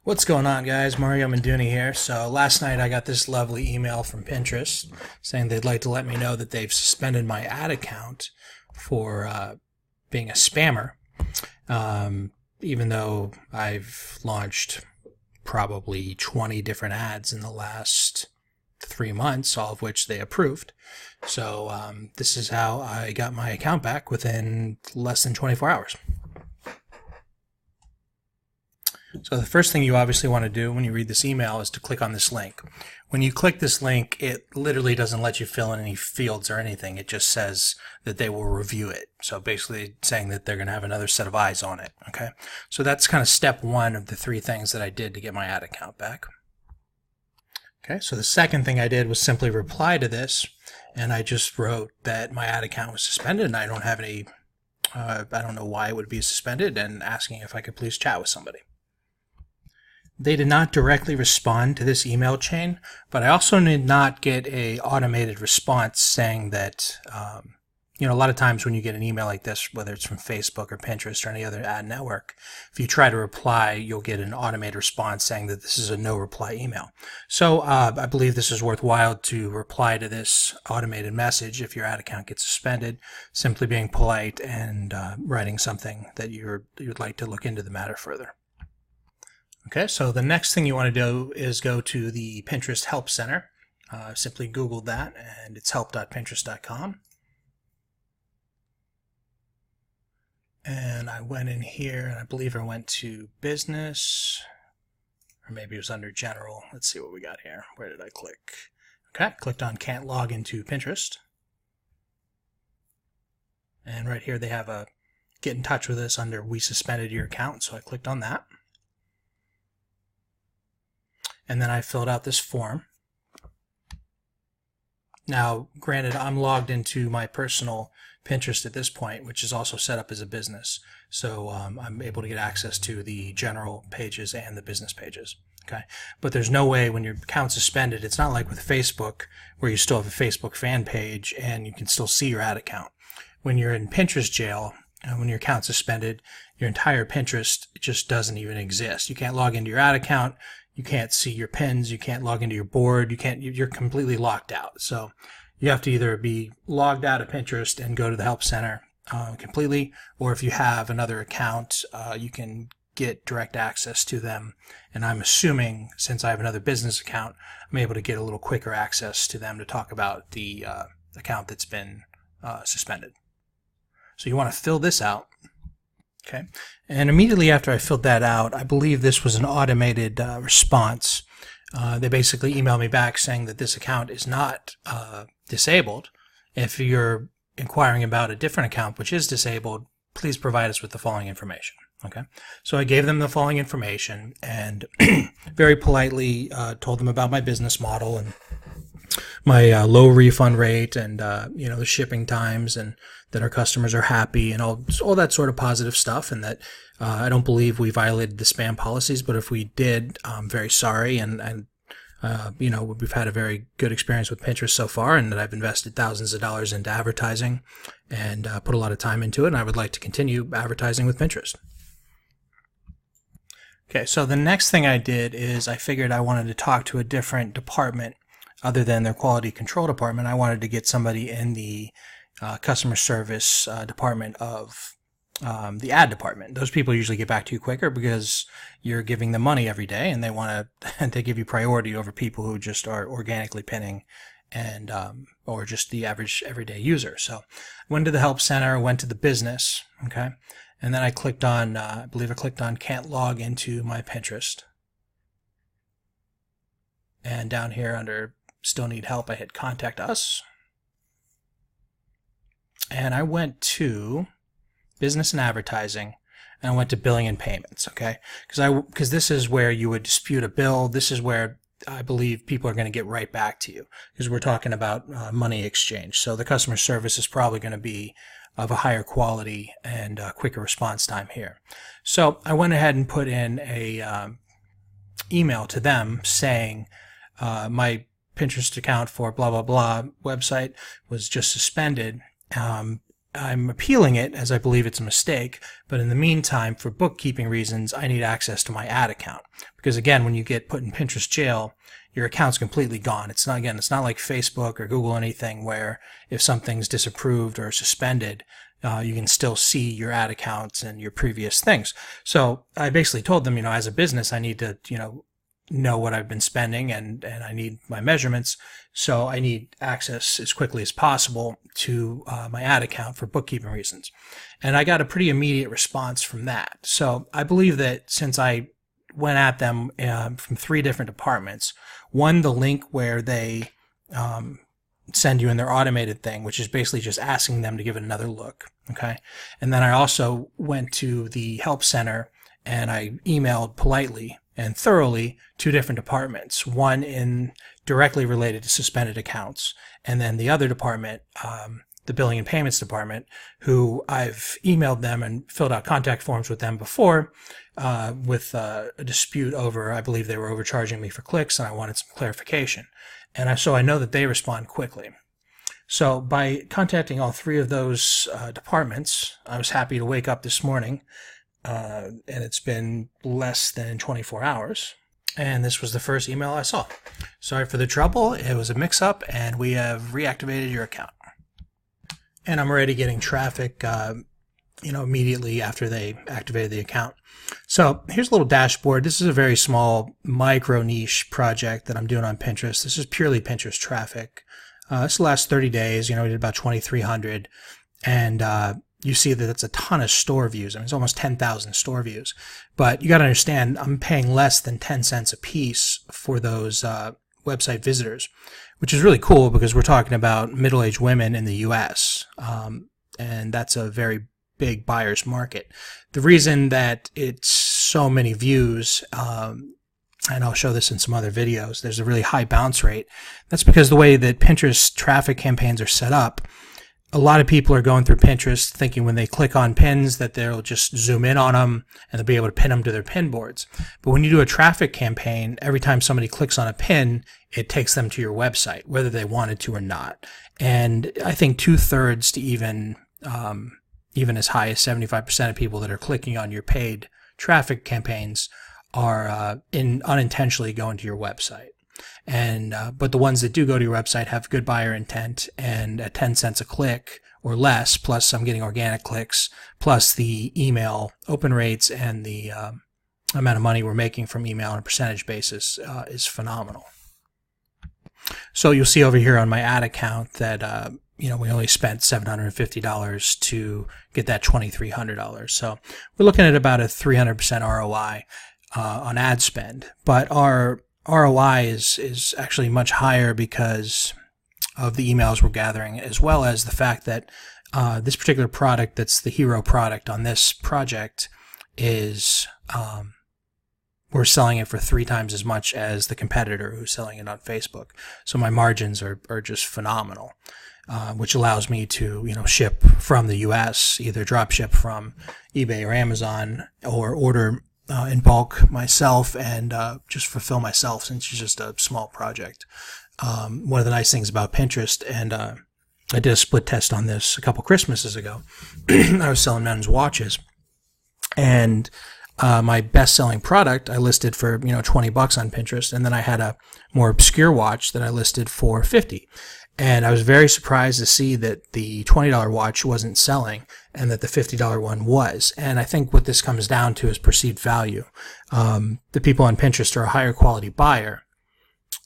What's going on, guys? Mario Menduni here. So last night I got this lovely email from Pinterest saying they'd like to let me know that they've suspended my ad account for being a spammer, even though I've launched probably 20 different ads in the last 3 months, all of which they approved. So this is how I got my account back within less than 24 hours. So the first thing you obviously want to do when you read this email is to click on this link. When you click this link, it literally doesn't let you fill in any fields or anything. It just says that they will review it. So basically saying that they're going to have another set of eyes on it. Okay. So that's kind of step one of the 3 things that I did to get my ad account back. Okay. So the second thing I did was simply reply to this, and I just wrote that my ad account was suspended and I don't have any, I don't know why it would be suspended, and asking if I could please chat with somebody. They did not directly respond to this email chain, but I also did not get a automated response saying that, a lot of times when you get an email like this, whether it's from Facebook or Pinterest or any other ad network, if you try to reply, you'll get an automated response saying that this is a no reply email. So I believe this is worthwhile to reply to this automated message if your ad account gets suspended, simply being polite and writing something that you'd like to look into the matter further. Okay, so the next thing you want to do is go to the Pinterest Help Center. Simply Google that, and it's help.pinterest.com. And I went in here, and I believe I went to Business, or maybe it was under General. Let's see what we got here. Where did I click? Okay, clicked on Can't Log into Pinterest. And right here they have a Get in Touch with Us under We Suspended Your Account, so I clicked on that. And then I filled out this form. Now, granted, I'm logged into my personal Pinterest at this point, which is also set up as a business. So I'm able to get access to the general pages and the business pages. Okay, but there's no way when your account's suspended, it's not like with Facebook where you still have a Facebook fan page and you can still see your ad account. When you're in Pinterest jail, when your account's suspended, your entire Pinterest just doesn't even exist. You can't log into your ad account. You can't see your pins. You can't log into your board. You're completely locked out. So you have to either be logged out of Pinterest and go to the Help Center completely, or if you have another account, you can get direct access to them. And I'm assuming, since I have another business account, I'm able to get a little quicker access to them to talk about the account that's been suspended. So you want to fill this out. Okay, and immediately after I filled that out, I believe this was an automated response. They basically emailed me back saying that this account is not disabled. If you're inquiring about a different account which is disabled, please provide us with the following information. Okay, so I gave them the following information and very politely told them about my business model and my low refund rate and the shipping times, and that our customers are happy and all that sort of positive stuff, and that I don't believe we violated the spam policies, but if we did, I'm very sorry, and we've had a very good experience with Pinterest so far, and that I've invested thousands of dollars into advertising and put a lot of time into it, and I would like to continue advertising with Pinterest. Okay, so the next thing I did is I figured I wanted to talk to a different department other than their quality control department. I wanted to get somebody in the customer service department of the ad department. Those people usually get back to you quicker because you're giving them money every day, and they give you priority over people who just are organically pinning and or just the average everyday user. So I went to the Help Center, went to the business, okay, and then I clicked on, I believe I clicked on Can't Log into my Pinterest. And down here under Still Need Help, I hit Contact Us. And I went to Business and Advertising, and I went to Billing and Payments, okay? Because this is where you would dispute a bill. This is where I believe people are going to get right back to you, because we're talking about money exchange. So the customer service is probably going to be of a higher quality and quicker response time here. So I went ahead and put in a email to them saying my Pinterest account for blah, blah, blah website was just suspended. I'm appealing it as I believe it's a mistake, but in the meantime, for bookkeeping reasons, I need access to my ad account. Because again, when you get put in Pinterest jail, your account's completely gone. It's not like Facebook or Google or anything where if something's disapproved or suspended, you can still see your ad accounts and your previous things. So I basically told them, as a business, I need to, know what I've been spending and I need my measurements. So I need access as quickly as possible to my ad account for bookkeeping reasons. And I got a pretty immediate response from that. So I believe that since I went at them from 3 different departments, one, the link where they send you in their automated thing, which is basically just asking them to give it another look. Okay. And then I also went to the help center and I emailed politely and thoroughly 2 different departments, one in directly related to suspended accounts, and then the other department, the billing and payments department, who I've emailed them and filled out contact forms with them before with a dispute over, I believe they were overcharging me for clicks and I wanted some clarification. And so I know that they respond quickly. So by contacting all 3 of those departments, I was happy to wake up this morning, and it's been less than 24 hours. And this was the first email I saw. Sorry for the trouble. It was a mix-up, and we have reactivated your account. And I'm already getting traffic, immediately after they activated the account. So here's a little dashboard. This is a very small micro niche project that I'm doing on Pinterest. This is purely Pinterest traffic. This lasts 30 days. We did about 2,300, and you see that it's a ton of store views. I mean, it's almost 10,000 store views. But you got to understand, I'm paying less than 10 cents a piece for those website visitors, which is really cool because we're talking about middle-aged women in the U.S., and that's a very big buyer's market. The reason that it's so many views, and I'll show this in some other videos, there's a really high bounce rate. That's because the way that Pinterest traffic campaigns are set up, a lot of people are going through Pinterest thinking when they click on pins that they'll just zoom in on them and they'll be able to pin them to their pin boards. But when you do a traffic campaign, every time somebody clicks on a pin, it takes them to your website, whether they wanted to or not. And I think 2/3 to even as high as 75% of people that are clicking on your paid traffic campaigns are unintentionally going to your website. And but the ones that do go to your website have good buyer intent, and at 10 cents a click or less, plus I'm getting organic clicks, plus the email open rates and the amount of money we're making from email on a percentage basis is phenomenal. So you'll see over here on my ad account that we only spent $750 to get that $2,300. So we're looking at about a 300% ROI on ad spend, but our ROI is actually much higher because of the emails we're gathering, as well as the fact that this particular product that's the hero product on this project is we're selling it for 3 times as much as the competitor who's selling it on Facebook. So my margins are just phenomenal, which allows me to ship from the US, either drop ship from eBay or Amazon, or order in bulk myself and just fulfill myself, since it's just a small project. One of the nice things about Pinterest, and I did a split test on this a couple Christmases ago. I was selling men's watches, and my best-selling product I listed for $20 on Pinterest, and then I had a more obscure watch that I listed for $50. And I was very surprised to see that the $20 watch wasn't selling and that the $50 one was. And I think what this comes down to is perceived value. The people on Pinterest are a higher quality buyer,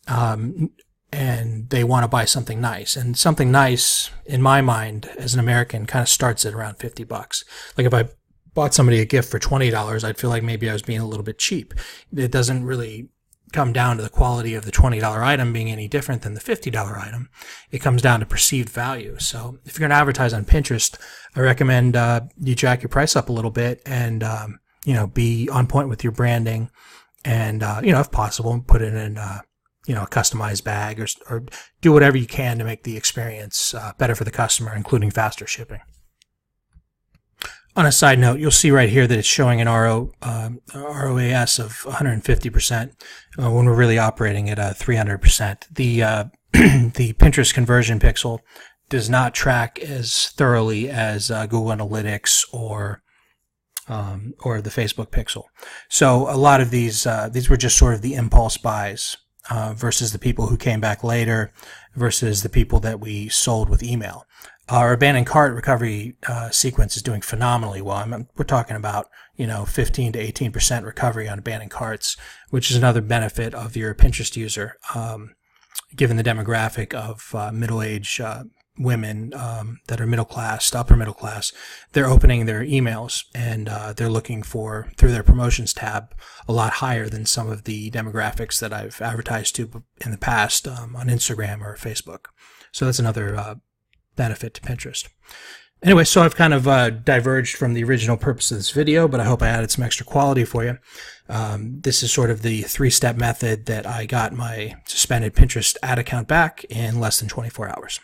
and they want to buy something nice. And something nice, in my mind, as an American, kind of starts at around $50. Like if I bought somebody a gift for $20, I'd feel like maybe I was being a little bit cheap. It doesn't really come down to the quality of the $20 item being any different than the $50 item. It comes down to perceived value. So if you're going to advertise on Pinterest, I recommend you jack your price up a little bit and be on point with your branding, and if possible, put it in a customized bag, or do whatever you can to make the experience better for the customer, including faster shipping. On a side note, you'll see right here that it's showing an ROAS of 150% when we're really operating at 300%. The the Pinterest conversion pixel does not track as thoroughly as Google Analytics or the Facebook Pixel. So a lot of these were just sort of the impulse buys versus the people who came back later versus the people that we sold with email. Our abandoned cart recovery sequence is doing phenomenally well. We're talking about 15 to 18% recovery on abandoned carts, which is another benefit of your Pinterest user, given the demographic of middle-aged women that are middle class to upper middle class. They're opening their emails and they're looking for, through their promotions tab, a lot higher than some of the demographics that I've advertised to in the past on Instagram or Facebook. So that's another benefit to Pinterest. Anyway, so I've kind of diverged from the original purpose of this video, but I hope I added some extra quality for you. This is sort of the 3-step method that I got my suspended Pinterest ad account back in less than 24 hours.